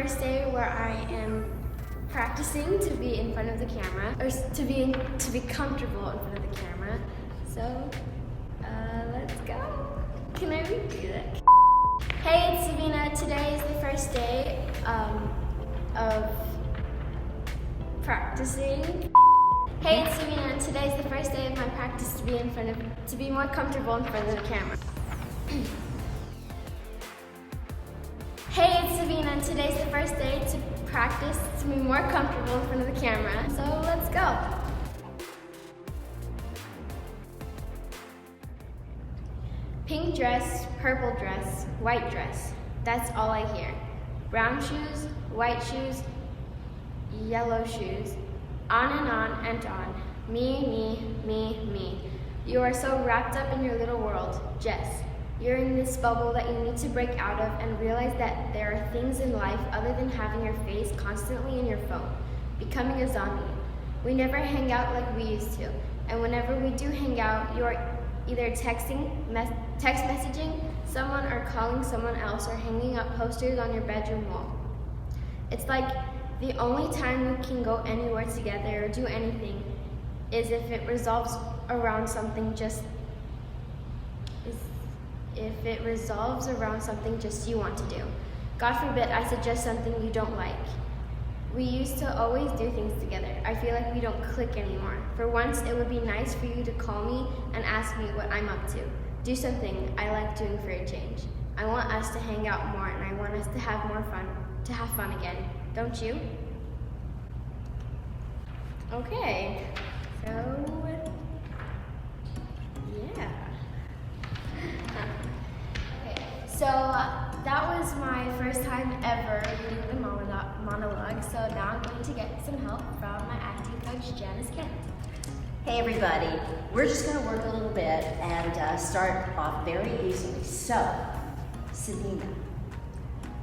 first day where I am practicing to be in front of the camera, or to be comfortable in front of the camera. So, let's go. Can I redo that? Hey, it's Savina. Today is the first day of practicing. Hey, it's Savina. Today is the first day of my practice to be more comfortable in front of the camera. Hey, it's Savina. Today's the first day to practice to be more comfortable in front of the camera. So let's go. Pink dress, purple dress, white dress. That's all I hear. Brown shoes, white shoes, yellow shoes. On and on and on. Me, me, me, me. You are so wrapped up in your little world, Jess. You're in this bubble that you need to break out of and realize that there are things in life other than having your face constantly in your phone, becoming a zombie. We never hang out like we used to, and whenever we do hang out, you are either text messaging someone or calling someone else or hanging up posters on your bedroom wall. It's like the only time we can go anywhere together or do anything is if it resolves around something just you want to do. God forbid I suggest something you don't like. We used to always do things together. I feel like we don't click anymore. For once, it would be nice for you to call me and ask me what I'm up to. Do something I like doing for a change. I want us to hang out more and I want us to have fun again. Don't you? Okay, so yeah. So that was my first time ever reading the monologue, so now I'm going to get some help from my acting coach, Janice Kent. Hey everybody, we're just going to work a little bit and start off very easily. So, Savina,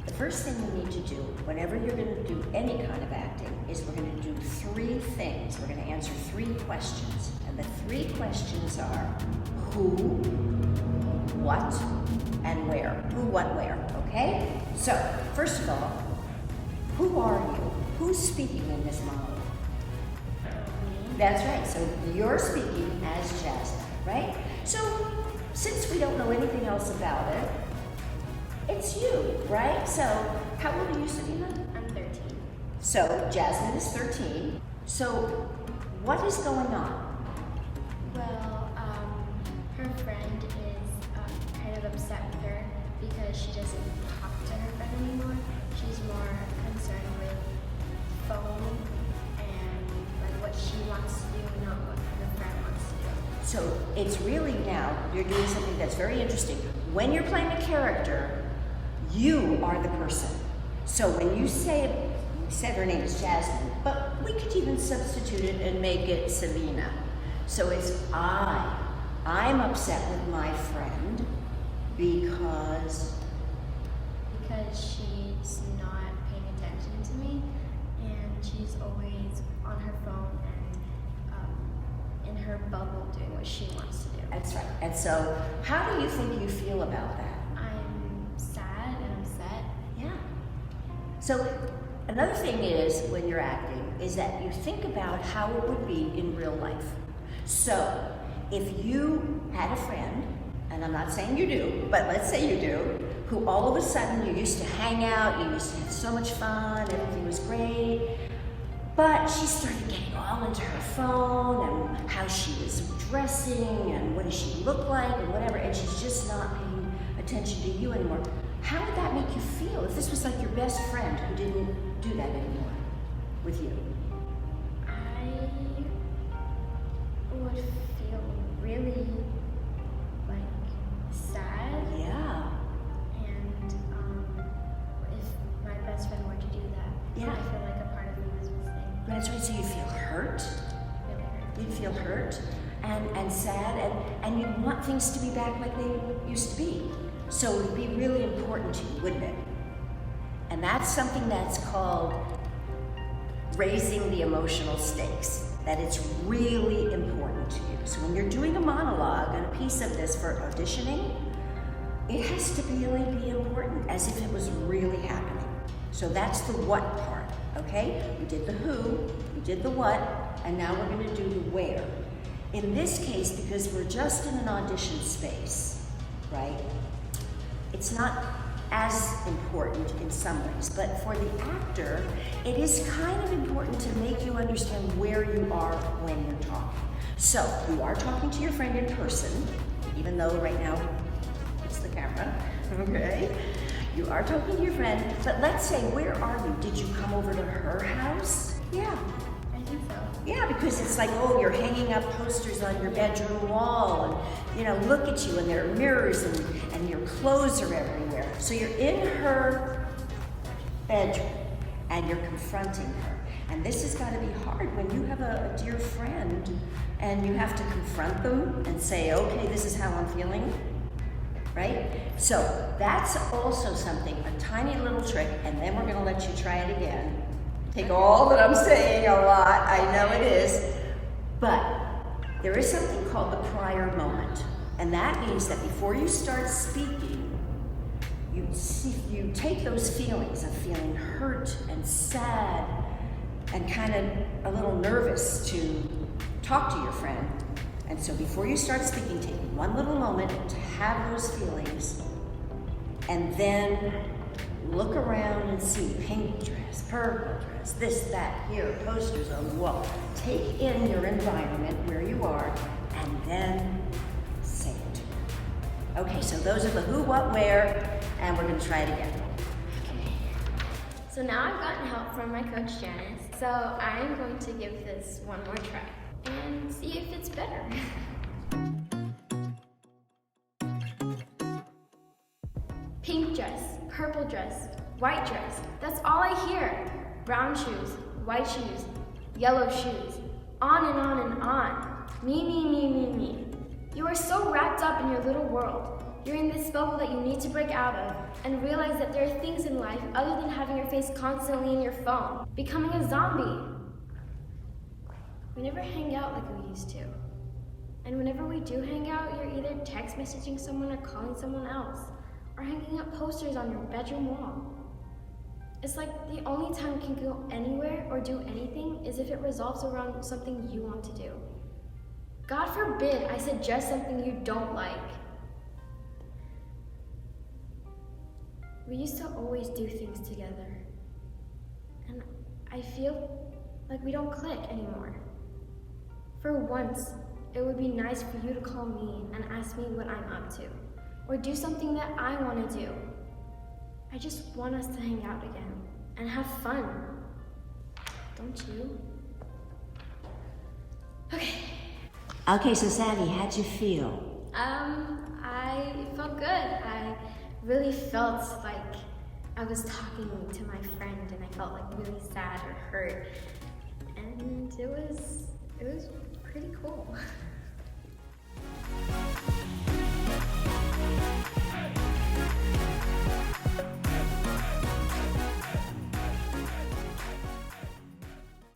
the first thing you need to do whenever you're going to do any kind of acting is we're going to do three things. We're going to answer three questions, and the three questions are who, what, and where. Who, what, where, okay? So, first of all, who are you? Who's speaking in this monologue? That's right, so you're speaking as Jasmine, right? So, since we don't know anything else about it, it's you, right? So, how old are you, Savina? I'm 13. So, Jasmine is 13. So, what is going on? Well, her friend is kind of upset with her because she doesn't talk to her friend anymore. She's more concerned with phone and like what she wants to do, not what her friend wants to do. So it's really now, you're doing something that's very interesting. When you're playing a character, you are the person. So when you said her name is Jasmine, but we could even substitute it and make it Savina. So it's I'm upset with my friend because she's not paying attention to me, and she's always on her phone and in her bubble doing what she wants to do. That's right. And so how do you think you feel about that? I'm sad and upset. Yeah. So another thing is when you're acting is that you think about how it would be in real life. So if you had a friend, and I'm not saying you do, but let's say you do, who all of a sudden you used to hang out, you used to have so much fun, everything was great, but she started getting all into her phone and how she was dressing and what does she look like and whatever, and she's just not paying attention to you anymore. How would that make you feel if this was like your best friend who didn't do that anymore with you? I would feel really sad. Yeah. And if my best friend were to do that, Yeah. I feel like a part of me was missing. That's right, so you'd feel hurt. Really hurt. You'd feel hurt and sad, and you'd want things to be back like they used to be. So it would be really important to you, wouldn't it? And that's something that's called raising the emotional stakes, that it's really important to you. So when you're doing a monologue and a piece of this for auditioning, it has to really be important, as if it was really happening. So that's the what part, okay? We did the who, we did the what, and now we're gonna do the where. In this case, because we're just in an audition space, right? It's not as important in some ways, but for the actor, it is kind of important to make you understand where you are when you're talking. So, you are talking to your friend in person, even though right now it's the camera, okay? You are talking to your friend, but let's say, where are you? Did you come over to her house? Yeah. I think so. Yeah, because it's like, oh, you're hanging up posters on your bedroom wall, and look at you, and there are mirrors, and your clothes are everywhere. So you're in her bedroom, and you're confronting her. And this has got to be hard when you have a dear friend, and you have to confront them and say, okay, this is how I'm feeling, right? So that's also something, a tiny little trick, and then we're going to let you try it again. Take all that I'm saying a lot, I know it is, but there is something called the prior moment, and that means that before you start speaking, you take those feelings of feeling hurt and sad and kind of a little nervous to talk to your friend. And so before you start speaking, take one little moment to have those feelings, and then look around and see pink dress, purple dress, this, that, here, posters on the wall. Take in your environment where you are, and then say it. Okay, so those are the who, what, where, and we're going to try it again. Okay. So now I've gotten help from my coach Janice, so I'm going to give this one more try and see if it's better. Pink dress, purple dress, white dress, that's all I hear. Brown shoes, white shoes, yellow shoes, on and on and on. Me, me, me, me, me. You are so wrapped up in your little world. You're in this bubble that you need to break out of and realize that there are things in life other than having your face constantly in your phone, becoming a zombie. We never hang out like we used to. And whenever we do hang out, you're either text messaging someone or calling someone else, or hanging up posters on your bedroom wall. It's like the only time you can go anywhere or do anything is if it revolves around something you want to do. God forbid I suggest something you don't like. We used to always do things together, and I feel like we don't click anymore. For once, it would be nice for you to call me and ask me what I'm up to, or do something that I want to do. I just want us to hang out again and have fun. Don't you? Okay, so Savvy, how'd you feel? I felt good. I really felt like I was talking to my friend, and I felt like really sad or hurt. And it was pretty cool.